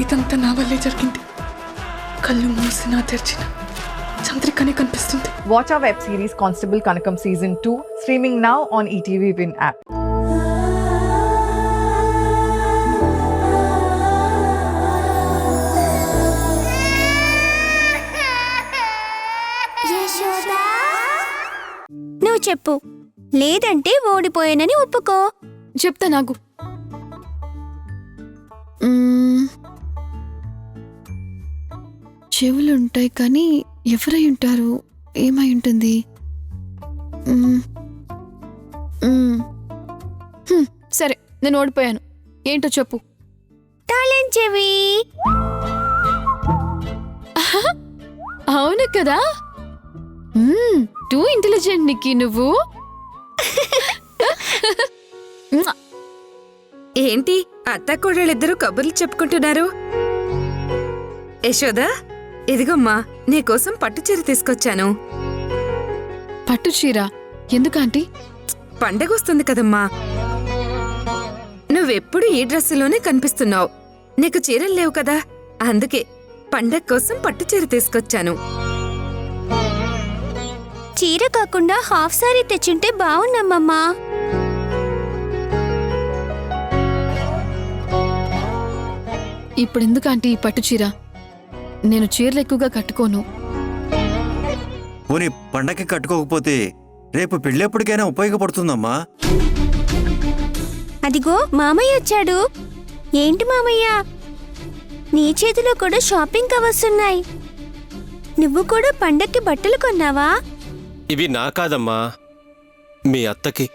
ఇదంతా నా వల్లే జరిగింది. కళ్ళు మూసినా తెరిచిన చంద్రికనే కనిపిస్తుంది. Watch our web series Constable Kanakam Season 2 streaming now on ETV Win app. నువ్వు చెప్పు, లేదంటే ఓడిపోయానని ఒప్పుకో. చెప్తా నాకు. చెవులుంటాయి కానీ ఎవరై ఉంటారు? ఏమై ఉంటుంది? సరే, నేను ఓడిపోయాను. ఏంటో చెప్పు. తాళం చెవి. అవును కదా. టూ ఇంటెలిజెంట్ నిక్కి నువ్వు. ఏంటి అత్త కోడళ్ళిద్దరూ కబుర్లు చెప్పుకుంటున్నారు? యశోదా, ఇదిగమ్మా నీకోసం పట్టుచీర తీసుకొచ్చాను. పట్టు చీర ఎందుకంటీ? పండగొస్తుంది కదమ్మా. నువ్వెప్పుడు ఈ డ్రెస్సులోనే కనిపిస్తున్నావు. నీకు చీరలు లేవు కదా, అందుకే పండగ కోసం పట్టుచీర తీసుకొచ్చాను. చీర కాకుండా హాఫ్ సారీ తెచ్చుంటే బాగున్నామమ్మా. ఇప్పుడు ఎందుకంటే ఈ పట్టు చీర? నేను చీరలు ఎక్కువగా కట్టుకోను. పోనీ పండగకి కట్టుకోకపోతే రేపు పెళ్ళెప్పటికైనా ఉపయోగపడుతుందమ్మా. అదిగో మామయ్య వచ్చాడు. ఏంటి మామయ్య, నీ చేతిలో కూడా షాపింగ్ కవర్స్ ఉన్నాయి. నువ్వు కూడా పండక్కి బట్టలు కొన్నావా? ఇవి నా కాదమ్మా, మీ అత్తకి.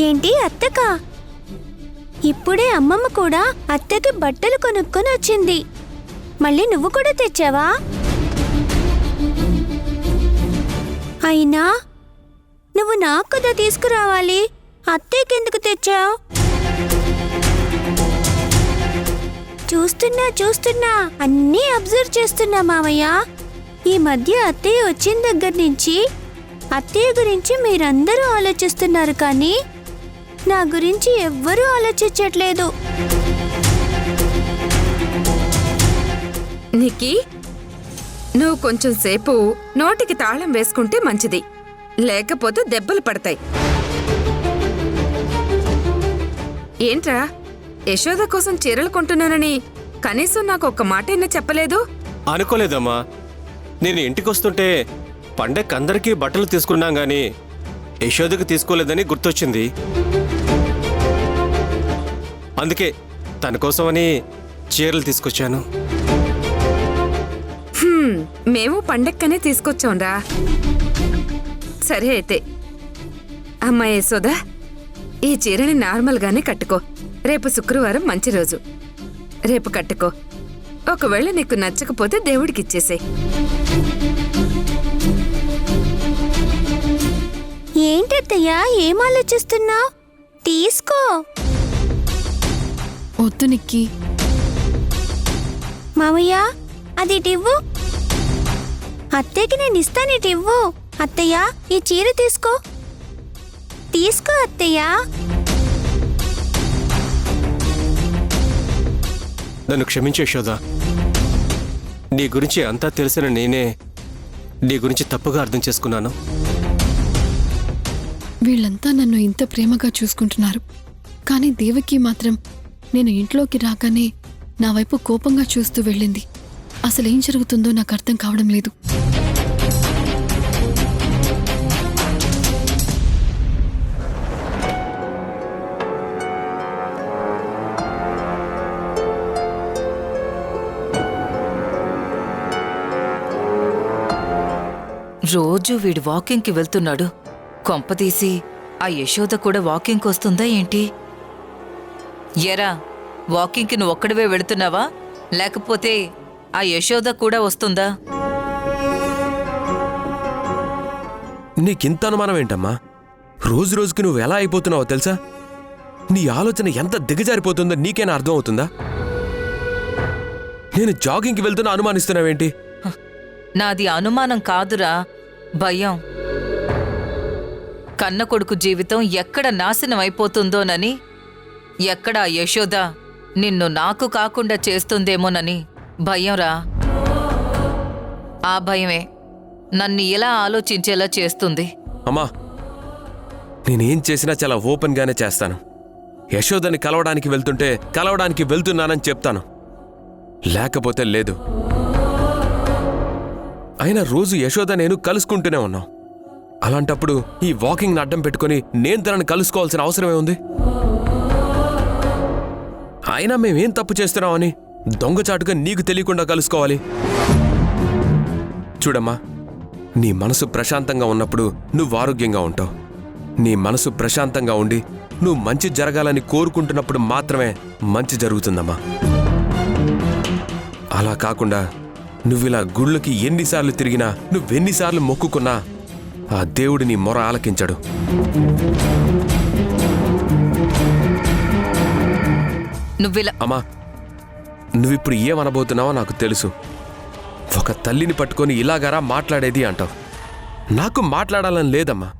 ఏంటి అత్తకా? ఇప్పుడే అమ్మమ్మ కూడా అత్తకి బట్టలు కొనుక్కొని వచ్చింది. మళ్ళీ నువ్వు కూడా తెచ్చావా? అయినా నువ్వు నాకు కదా తీసుకురావాలి, అత్తయ్యకెందుకు తెచ్చావు? చూస్తున్నా అన్నీ అబ్జర్వ్ చేస్తున్నా మావయ్య. ఈ మధ్య అత్తయ్య వచ్చిన దగ్గర నుంచి అత్తయ్య గురించి మీరందరూ ఆలోచిస్తున్నారు, కానీ నా గురించి ఎవ్వరూ ఆలోచించట్లేదు. నిక్కీ, నువ్వు కొంచెం సేపు నోటికి తాళం వేసుకుంటే మంచిది, లేకపోతే దెబ్బలు పడతాయి. ఏంట్రా, యశోద కోసం చీరలు కొంటున్నానని కనీసం నాకు ఒక్క మాటైనా చెప్పలేదు? అనుకోలేదమ్మా. నేను ఇంటికొస్తుంటే పండగకి అందరికీ బట్టలు తీసుకున్నాం గాని యశోదకి తీసుకోలేదని గుర్తొచ్చింది. అందుకే తన కోసమని చీరలు తీసుకొచ్చాను. మేము పండక్కనే తీసుకొచ్చాంరా. సరే అయితే, అమ్మా యశోదా, ఈ చీరని నార్మల్గానే కట్టుకో. రేపు శుక్రవారం మంచి రోజు, రేపు కట్టుకో. ఒకవేళ నీకు నచ్చకపోతే దేవుడికిచ్చేసే. ఏంటత్తయ్యా, ఏం ఆలోచిస్తున్నావు? తీసుకో. వద్దు నిక్కి. మామయ్య, అది ఇవ్వు. అత్తయ్యకి నేను ఇస్తాను, ఇవ్వు. అత్తయ్య, ఈ చీర తీసుకో. తీసుకో అత్తయ్య. నన్ను క్షమించే యశోదా. నీ గురించి అంతా తెలిసిన నేనే నీ గురించి తప్పుగా అర్థం చేసుకున్నాను. వీళ్ళంతా నన్ను ఇంత ప్రేమగా చూసుకుంటున్నారు, కానీ దేవకి మాత్రం నేను ఇంట్లోకి రాగానే నా వైపు కోపంగా చూస్తూ వెళ్ళింది. అసలేం జరుగుతుందో నాకు అర్థం కావడం లేదు. రోజు వీడు వాకింగ్కి వెళ్తున్నాడు. కొంపతీసి ఆ యశోద కూడా వాకింగ్కి వస్తుందా ఏంటి? ఎరా, వాకింగ్కి నువ్వు ఒక్కడివే వెళుతున్నావా, లేకపోతే ఆ యశోద కూడా వస్తుందా? నీకింత అనుమానం ఏంటమ్మా? రోజు రోజుకి నువ్వు ఎలా అయిపోతున్నావో తెలుసా? నీ ఆలోచన ఎంత దిగజారిపోతుందో నీకేనా అర్థం అవుతుందా? నేను జాగింగ్కి వెళ్తున్నా అనుమానిస్తున్నావేంటి? నాది అనుమానం కాదురా, భయం. కన్న కొడుకు జీవితం ఎక్కడ నాశనం అయిపోతుందోనని, ఎక్కడ ఆ యశోద నిన్ను నాకు కాకుండా చేస్తుందేమోనని భయంరా. ఆ భయమే నన్ను ఇలా ఆలోచించేలా చేస్తుంది. అమ్మా, నేనేం చేసినా చాలా ఓపెన్గానే చేస్తాను. యశోదని కలవడానికి వెళ్తుంటే కలవడానికి వెళ్తున్నానని చెప్తాను, లేకపోతే లేదు. అయినా రోజు యశోద నేను కలుసుకుంటూనే ఉన్నాం. అలాంటప్పుడు ఈ వాకింగ్ని అడ్డం పెట్టుకుని నేను తనని కలుసుకోవాల్సిన అవసరమే ఉంది? అయినా మేమేం తప్పు చేస్తున్నామని దొంగచాటుగా నీకు తెలియకుండా కలుసుకోవాలి? చూడమ్మా, నీ మనసు ప్రశాంతంగా ఉన్నప్పుడు నువ్వు ఆరోగ్యంగా ఉంటావు. నీ మనసు ప్రశాంతంగా ఉండి నువ్వు మంచి జరగాలని కోరుకుంటున్నప్పుడు మాత్రమే మంచి జరుగుతుందమ్మా. అలా కాకుండా నువ్విలా గుళ్ళకి ఎన్నిసార్లు తిరిగినా, నువ్వెన్నిసార్లు మొక్కుకున్నా ఆ దేవుడు నీ మొర ఆలకించడు. అమ్మా, నువ్విప్పుడు ఏమనబోతున్నావో నాకు తెలుసు. ఒక తల్లిని పట్టుకొని ఇలాగరా మాట్లాడేది అంటావు. నాకు మాట్లాడాలని లేదమ్మా,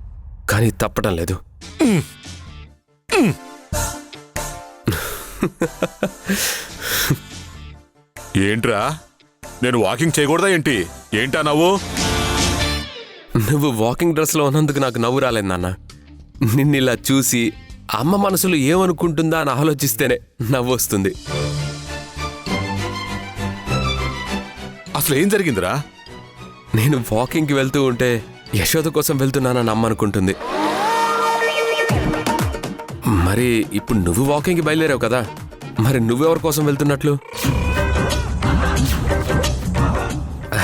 కానీ తప్పటం లేదు. ఏంట్రా, నేను వాకింగ్ చేయకూడదా ఏంటి? ఏంటా నవ్వు? నువ్వు వాకింగ్ డ్రెస్లో ఉన్నందుకు నాకు నవ్వు రాలేదు నాన్న. నిన్నిలా చూసి అమ్మ మనసులో ఏమనుకుంటుందా అని ఆలోచిస్తేనే నవ్వు వస్తుంది. అసలు ఏం జరిగిందిరా? నేను వాకింగ్కి వెళ్తూ ఉంటే యశోద కోసం వెళ్తున్నానని అమ్మ అనుకుంటుంది. మరి ఇప్పుడు నువ్వు వాకింగ్కి బయలుదేరావు కదా, మరి నువ్వెవరి కోసం వెళ్తున్నట్లు?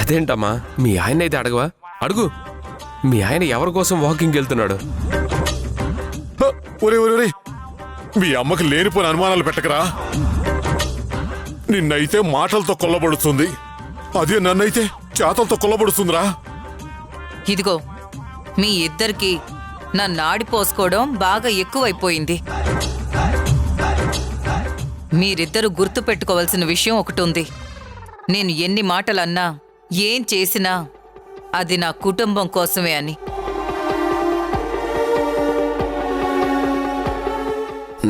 అదేంటమ్మా, మీ ఆయన అయితే అడగవా? అడుగు, మీ ఆయన ఎవరి కోసం వాకింగ్కి వెళ్తున్నాడు? ఒరే ఒరే ఒరే, మీ అమ్మకి లేనిపోయిన అనుమానాలు పెట్టకరా. నిన్నైతే మాటలతో కొల్లబడుతుంది, అదే నన్నైతే చేతలతో కొల్లబడుతుందిరా. ఇదిగో, మీ ఇద్దరికి నన్ను ఆడిపోసుకోవడం బాగా ఎక్కువైపోయింది. మీరిద్దరూ గుర్తు పెట్టుకోవాల్సిన విషయం ఒకటి ఉంది. నేను ఎన్ని మాటలన్నా, ఏం చేసినా అది నా కుటుంబం కోసమే అని.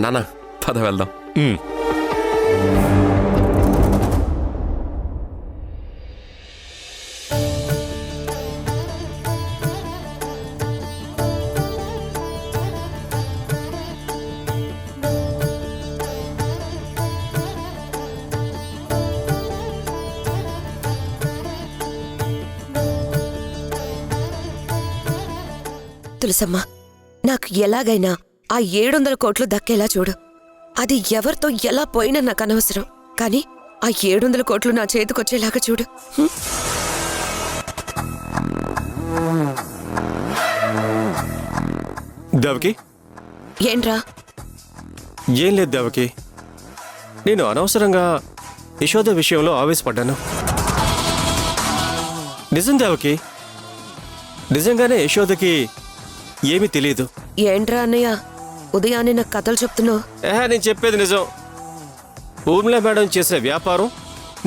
నాన్న, పద వెళ్దాం. తులసమ్మ, నాకు ఎలాగైనా ఆ 700 కోట్లు దక్కేలా చూడు. అది ఎవరితో ఎలా పోయినా నాకు అనవసరం, కానీ ఆ 700 కోట్లు నా చేతికొచ్చేలాగా చూడు. దేవకి, ఏంట్రా? ఏం లేదు దేవకి, నేను అనవసరంగా యశోద విషయంలో ఆవేశపడ్డాను. నిజం దేవకి, నిజంగానే యశోదకి ఏమీ తెలియదు. ఏంట్రా అన్నయ్య, ఉదయాన్నే నాకు కథలు చెప్తున్నావు? నేను చెప్పేది నిజం. ఊర్మిళ మేడం చేసే వ్యాపారం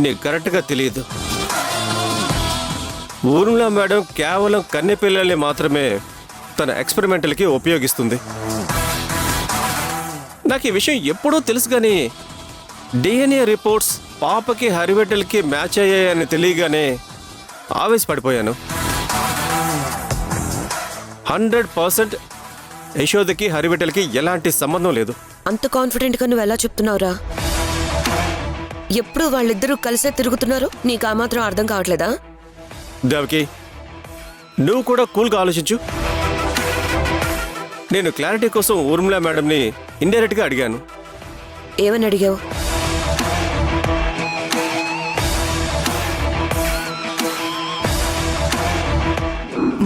నీకు కరెక్ట్గా తెలియదు. ఊర్మిళ మేడం కేవలం కన్నెపిల్లల్ని మాత్రమే తన ఎక్స్పెరిమెంటల్కి ఉపయోగిస్తుంది. నాకు ఈ విషయం ఎప్పుడూ తెలుసు, కానీ డిఎన్ఏ రిపోర్ట్స్ పాపకి హరిబిడ్డలకి మ్యాచ్ అయ్యాయని తెలియగానే ఆవేశపడిపోయాను. 100% యశోదకి హరిబిడ్డలకి ఎలాంటి సంబంధం లేదు. అంత కాన్ఫిడెంట్గా నువ్వు ఎలా చెప్తున్నావురా? ఎప్పుడు వాళ్ళిద్దరూ కలిసే తిరుగుతున్నారు, నీకు ఆ మాత్రం అర్థం కావట్లేదా? దేవకి, నువ్వు కూడా కూల్గా ఆలోచించు. నేను క్లారిటీ కోసం ఊర్మిళ మేడంని ఇండైరెక్ట్గా అడిగాను. ఏమని అడిగావు?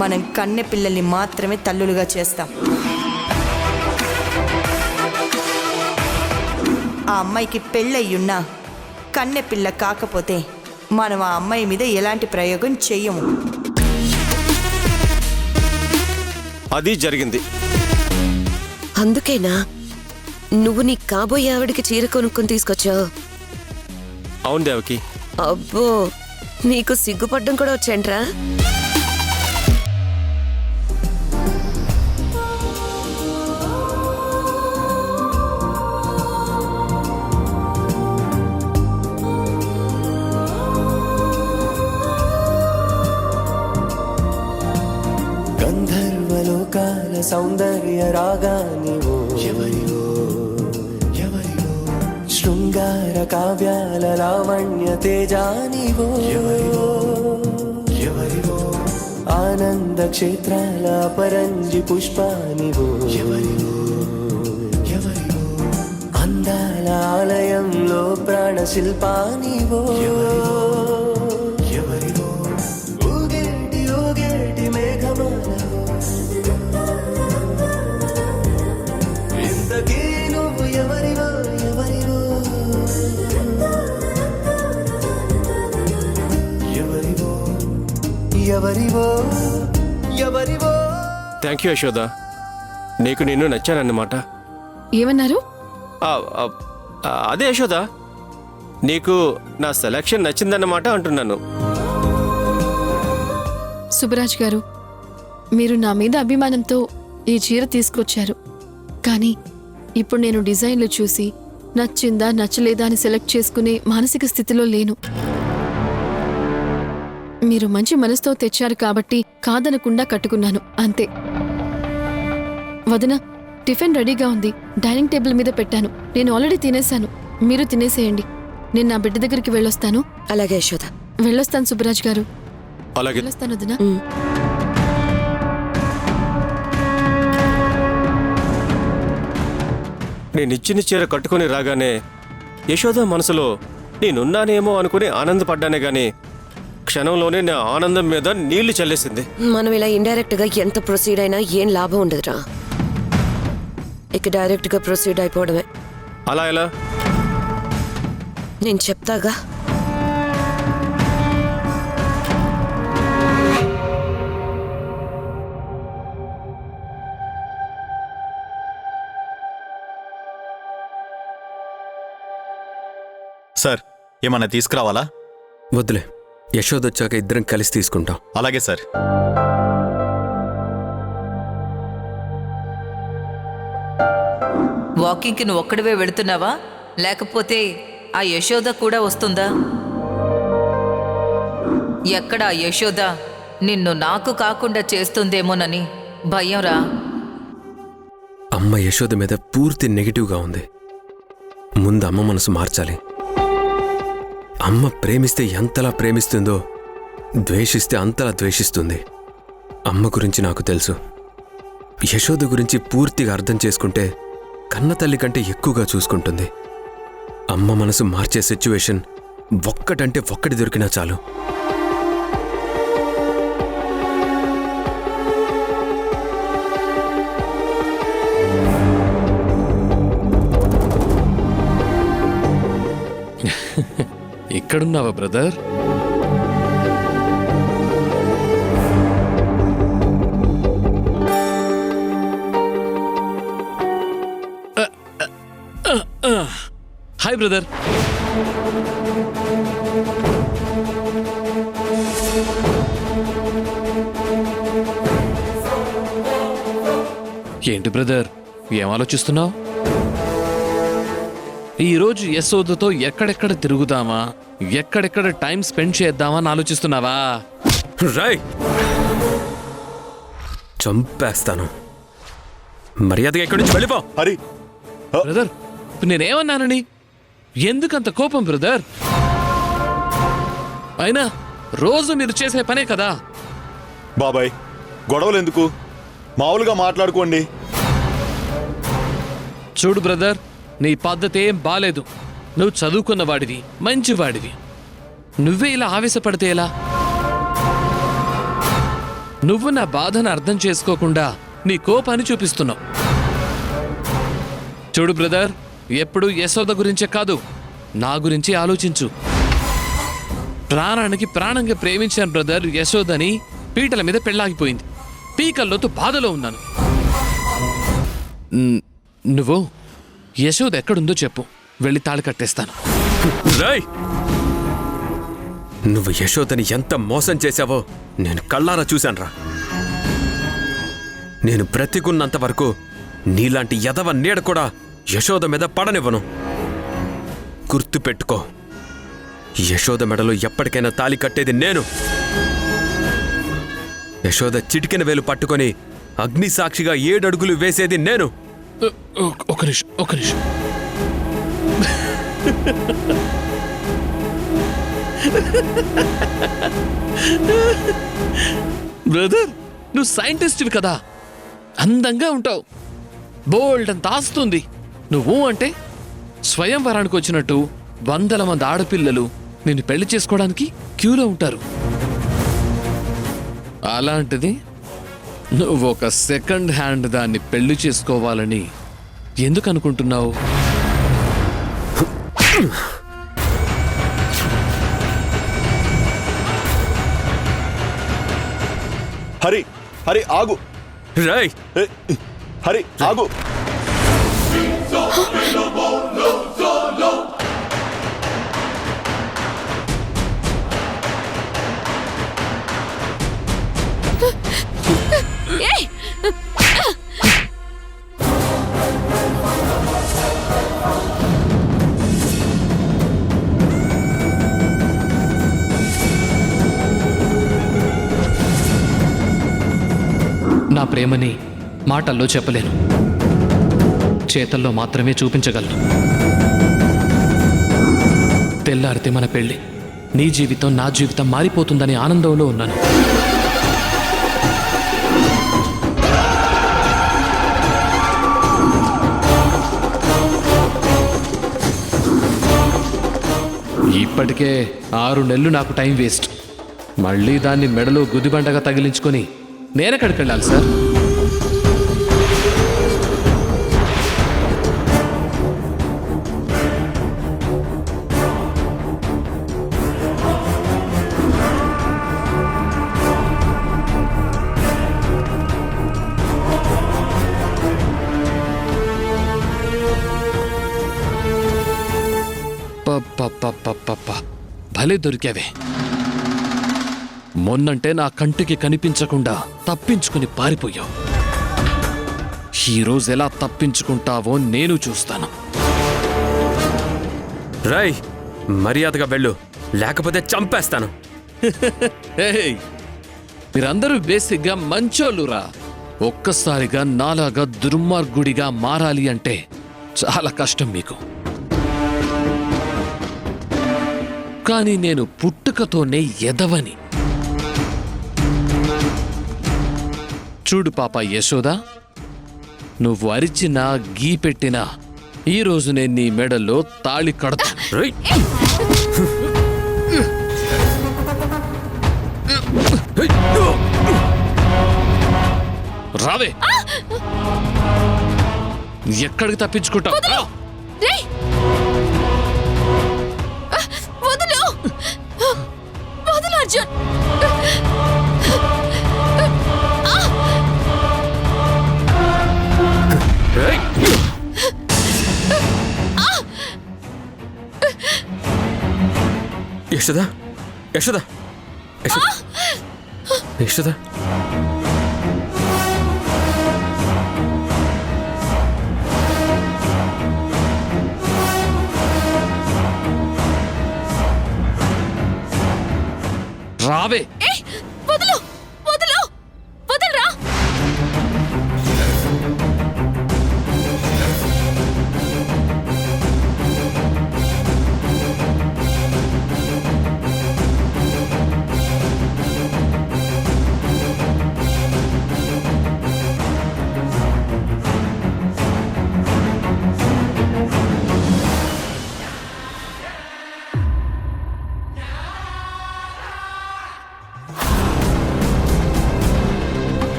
మనం కన్నె పిల్లల్ని మాత్రమే తల్లులుగా చేస్తాం. ఆ అమ్మాయికి పెళ్ళయ్యున్నా కన్నె పిల్ల కాకపోతే మనం ఆ అమ్మాయి మీద ఎలాంటి ప్రయోగం చెయ్యము. అది జరిగింది. అందుకేనా నువ్వు నీ కాబోయే ఆవిడికి చీర కొనుక్కొని తీసుకొచ్చావు? అవును దేవకి. అబ్బో, నీకు సిగ్గుపడ్డం కూడా వచ్చేంట్రా? సౌందర్య రాగానివో ఎవరివో ఎవరివో శృంగార కావ్యాల లావణ్య తేజానివో ఎవరివో ఎవరివో ఆనంద క్షేత్రాల పరంజి పుష్పానివో ఎవరివో ఎవరివో అందాల ఆలయంలో ప్రాణ శిల్పానివో ఎవరివో ఊగేటి ఊగేటి మేఘమాలవో ఇంతకీ నువ్వు ఎవరివో ఎవరివో ఎవరివో ఎవరివో ఎవరివో. థ్యాంక్ యూ యశోద, నీకు నేను నచ్చానన్నమాట. ఏమన్నారు? అదే యశోద, నీకు నా సెలక్షన్ నచ్చిందన్నమాట అంటున్నాను. సుబ్బరాజ్ గారు, మీరు నా మీద అభిమానంతో ఈ చీర తీసుకొచ్చారు. కానీ ఇప్పుడు నేను డిజైన్లు చూసి నచ్చిందా నచ్చలేదా అని సెలెక్ట్ చేసుకునే మానసిక స్థితిలో లేను. మీరు మంచి మనసుతో తెచ్చారు కాబట్టి కాదనకుండా కట్టుకున్నాను, అంతే. వదిన, టిఫిన్ రెడీగా ఉంది, డైనింగ్ టేబుల్ మీద పెట్టాను. నేను ఆల్రెడీ తినేశాను, మీరు తినేసేయండి. నేను నా బిడ్డ దగ్గరికి వెళ్ళొస్తాను. అలాగే యశోద. వెళ్ళొస్తాను సుబ్బరాజ్ గారు. అలాగే. వెళ్ళొస్తాను వదిన. నేనిచ్చిన చీర కట్టుకుని రాగానే యశోద మనసులో నేనున్నానేమో అనుకుని ఆనందపడ్డానే గాని క్షణంలోనే నా ఆనందం మీద నీళ్లు చల్లేసింది. మనం ఇలా ఇండైరెక్ట్ గా ఎంత ప్రొసీడ్ అయినా ఏం లాభం ఉండదురా. ఇక డైరెక్ట్ గా ప్రొసీడ్ అయిపోవడమే. అలా ఎలా? నేను చెప్తాగా. సార్, ఏమన్నా తీసుకురావాలా? వద్దులే, యశోదొచ్చాక ఇద్దరం కలిసి తీసుకుంటాం. అలాగే సార్. వాకింగ్కి నువ్వు ఒక్కడివే వెళుతున్నావా, లేకపోతే ఆ యశోద కూడా వస్తుందా? ఎక్కడ ఆ యశోద నిన్ను నాకు కాకుండా చేస్తుందేమోనని భయంరా. అమ్మ యశోద మీద పూర్తి నెగిటివ్గా ఉంది. ముందు అమ్మ మనసు మార్చాలి. అమ్మ ప్రేమిస్తే ఎంతలా ప్రేమిస్తుందో, ద్వేషిస్తే అంతలా ద్వేషిస్తుంది. అమ్మ గురించి నాకు తెలుసు. యశోద గురించి పూర్తిగా అర్థం చేసుకుంటే కన్న తల్లి కంటే ఎక్కువగా చూసుకుంటుంది. అమ్మ మనసు మార్చే సిచ్యువేషన్ ఒక్కటంటే ఒక్కటి దొరికినా చాలు. ఎక్కడున్నావా బ్రదర్? Hi brother. ఏంటి బ్రదర్, ఏం ఆలోచిస్తున్నావు? ఈరోజు యశోదతో ఎక్కడెక్కడ తిరుగుదామా, ఎక్కడెక్కడ టైం స్పెండ్ చేద్దామా అని ఆలోచిస్తున్నావా? రై, చంపేస్తాను. మర్యాదగా ఎక్కడి నుంచి వెళ్ళిపో. హరి బ్రదర్, నేనేమన్నానని? ఎందుకంత కోపం బ్రదర్? అయినా రోజు మీరు చేసే పనే కదా. బాబాయ్, గొడవలు ఎందుకు? మామూలుగా మాట్లాడుకోండి. చూడు బ్రదర్, నీ పద్ధతి ఏం బాలేదు. నువ్వు చదువుకున్నవాడివి, మంచివాడివి. నువ్వే ఇలా ఆవేశపడితే ఎలా? నువ్వు నా బాధను అర్థం చేసుకోకుండా నీ కోపాన్ని చూపిస్తున్నావు. చూడు బ్రదర్, ఎప్పుడు యశోద గురించే కాదు, నా గురించి ఆలోచించు. ప్రాణానికి ప్రాణంగా ప్రేమించాను బ్రదర్ యశోదని. పీటల మీద పెళ్ళాగిపోయింది. పీకల్లోతో బాధలో ఉన్నాను. నువ్వు యశోద ఎక్కడుందో చెప్పు, వెళ్ళి తాళి కట్టేస్తాను. నువ్వు యశోదని ఎంత మోసం చేశావో నేను కళ్ళారా చూశాన్రా. నేను బ్రతికున్నంత వరకు నీలాంటి యదవ నీడ కూడా యశోద మీద పడనివ్వను. గుర్తుపెట్టుకో, యశోద మెడలో ఎప్పటికైనా తాళి కట్టేది నేను. యశోద చిటికెన వేలు పట్టుకొని అగ్ని సాక్షిగా 7 అడుగులు వేసేది నేను. ఒక నిమిషం బ్రదర్, నువ్వు సైంటిస్ట్వి కదా, అందంగా ఉంటావు, బోల్డ్ అంత ఆస్తుంది. నువ్వు అంటే స్వయంవరానికి వచ్చినట్టు 100 మంది ఆడపిల్లలు నిన్ను పెళ్లి చేసుకోవడానికి క్యూలో ఉంటారు. అలాంటిది నువ్వు ఒక సెకండ్ హ్యాండ్ దాన్ని పెళ్లి చేసుకోవాలని ఎందుకు అనుకుంటున్నావు? హరి హరి ఆగు. రై హరి ఆగు. నా ప్రేమని మాటల్లో చెప్పలేను, చేతల్లో మాత్రమే చూపించగలను. తెల్లారితే మన పెళ్ళి, నీ జీవితం నా జీవితం మారిపోతుందనే ఆనందంలో ఉన్నాను. ఇప్పటికే 6 నెలలు నాకు టైం వేస్ట్. మళ్ళీ దాన్ని మెడలో గుదిబండగా తగిలించుకొని నేనెక్కడికి వెళ్ళాలి సార్? భలే దొరికావే. మొన్నంటే నా కంటికి కనిపించకుండా తప్పించుకుని పారిపోయావు. ఈరోజు ఎలా తప్పించుకుంటావో నేను చూస్తాను. రై, మర్యాదగా వెళ్ళు, లేకపోతే చంపేస్తాను. మీరందరూ బేసిక్గా మంచోళ్ళురా. ఒక్కసారిగా నాలాగా దుర్మార్గుడిగా మారాలి అంటే చాలా కష్టం మీకు. కానీ నేను పుట్టుకతోనే ఎదవని. చూడు పాప యశోదా, నువ్వు అరిచినా గీ పెట్టినా ఈరోజు నేను నీ మెడలో తాళి కడతాను. రావే, ఎక్కడికి తప్పించుకుంటావు? యశోదా, యశోదా, యశోదా, యశోదా. రావే. వదలు వదలు వదలరా.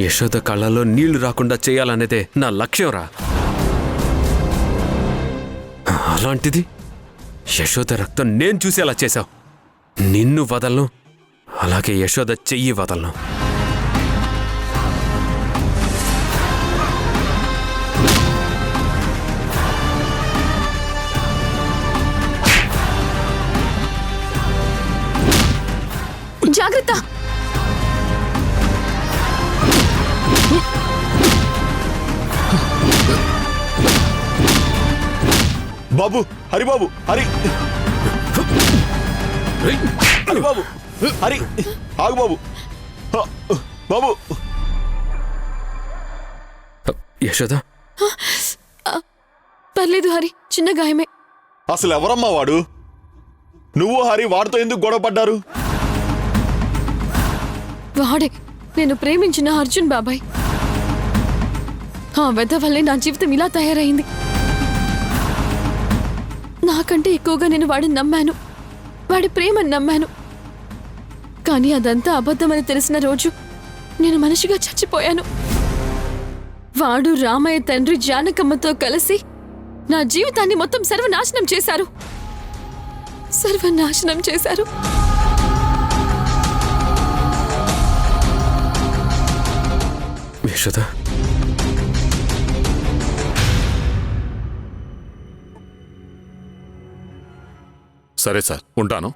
యశోద కళ్ళలో నీళ్లు రాకుండా చేయాలనేదే నా లక్ష్యం రా. అలాంటిది యశోద రక్తం నేను చూసేలా చేశావు. నిన్ను వదలను, అలాగే యశోద చెయ్యి వదలను. జాగ్రత్త. బాబు, హరి బాబు, హరి. హరి బాబు హరి ఆగు బాబు బాబు. యశోద, పర్లేదు హరి, చిన్న గాయమే. అసలు ఎవరమ్మా వాడు? నువ్వు హరి వాడితో ఎందుకు గొడవ పడ్డారు? వాడే నేను ప్రేమించిన అర్జున్ బాబాయ్. ఆ వెధ వల్లే నా జీవితం ఇలా తయారైంది. నాకంటే ఎక్కువగా నేను వాడిని నమ్మాను, వాడి ప్రేమని నమ్మాను. కానీ అదంతా అబద్ధమని తెలిసిన రోజు నేను మనిషిగా చచ్చిపోయాను. వాడు రామయ్య తండ్రి జానకమ్మతో కలిసి నా జీవితాన్ని మొత్తం సర్వనాశనం చేశారు. సర్వనాశనం చేశారు. యశోద, సరే సార్, ఉంటాను.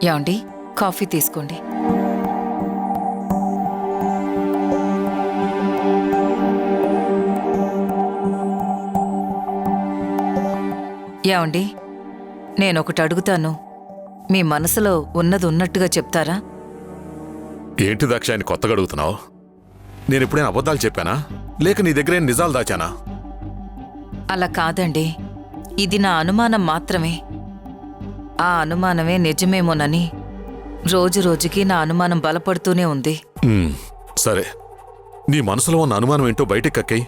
యాండి, కాఫీ తీసుకోండి. యాండి, నేనొకటి అడుగుతాను, మీ మనసులో ఉన్నది ఉన్నట్టుగా చెప్తారా? ఏంటి దాక్షాయని కొత్తగా అడుగుతున్నావు? నేను ఎప్పుడైనా అబద్ధాలు చెప్పానా, లేక నీ దగ్గర నిజాలు దాచానా? అలా కాదండి, ఇది నా అనుమానం మాత్రమే. ఆ అనుమానమే నిజమేమోనని రోజు రోజుకి నా అనుమానం బలపడుతూనే ఉంది. సరే, నీ మనసులో ఉన్న అనుమానం ఏంటో బయటికి కక్కై.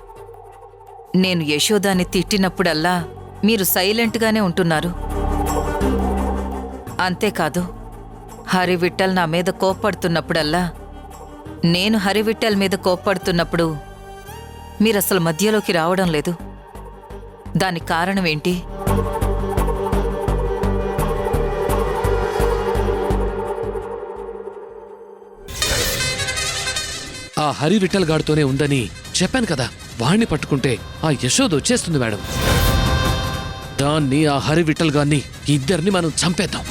నేను యశోదాని తిట్టినప్పుడల్లా మీరు సైలెంట్గానే ఉంటున్నారు. అంతేకాదు, హరివిట్టల్ నా మీద కోప్పడుతున్నప్పుడల్లా, నేను హరివిట్టల్ మీద కోప్పడుతున్నప్పుడు మీరసలు మధ్యలోకి రావడం లేదు. దానికి కారణం ఏంటి? ఆ హరి విఠల్ గాడితోనే ఉందని చెప్పాను కదా. వాణ్ణి పట్టుకుంటే ఆ యశోద వచ్చేస్తుంది మేడం. దాన్ని, ఆ హరి విఠల్ గాన్ని, ఇద్దరిని మనం చంపేద్దాం.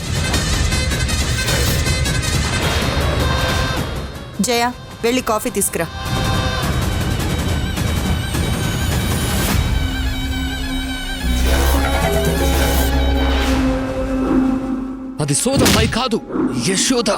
జయ, వెళ్ళి కాఫీ తీసుకురా. అది సోదమ్మాయి కాదు, యశోద.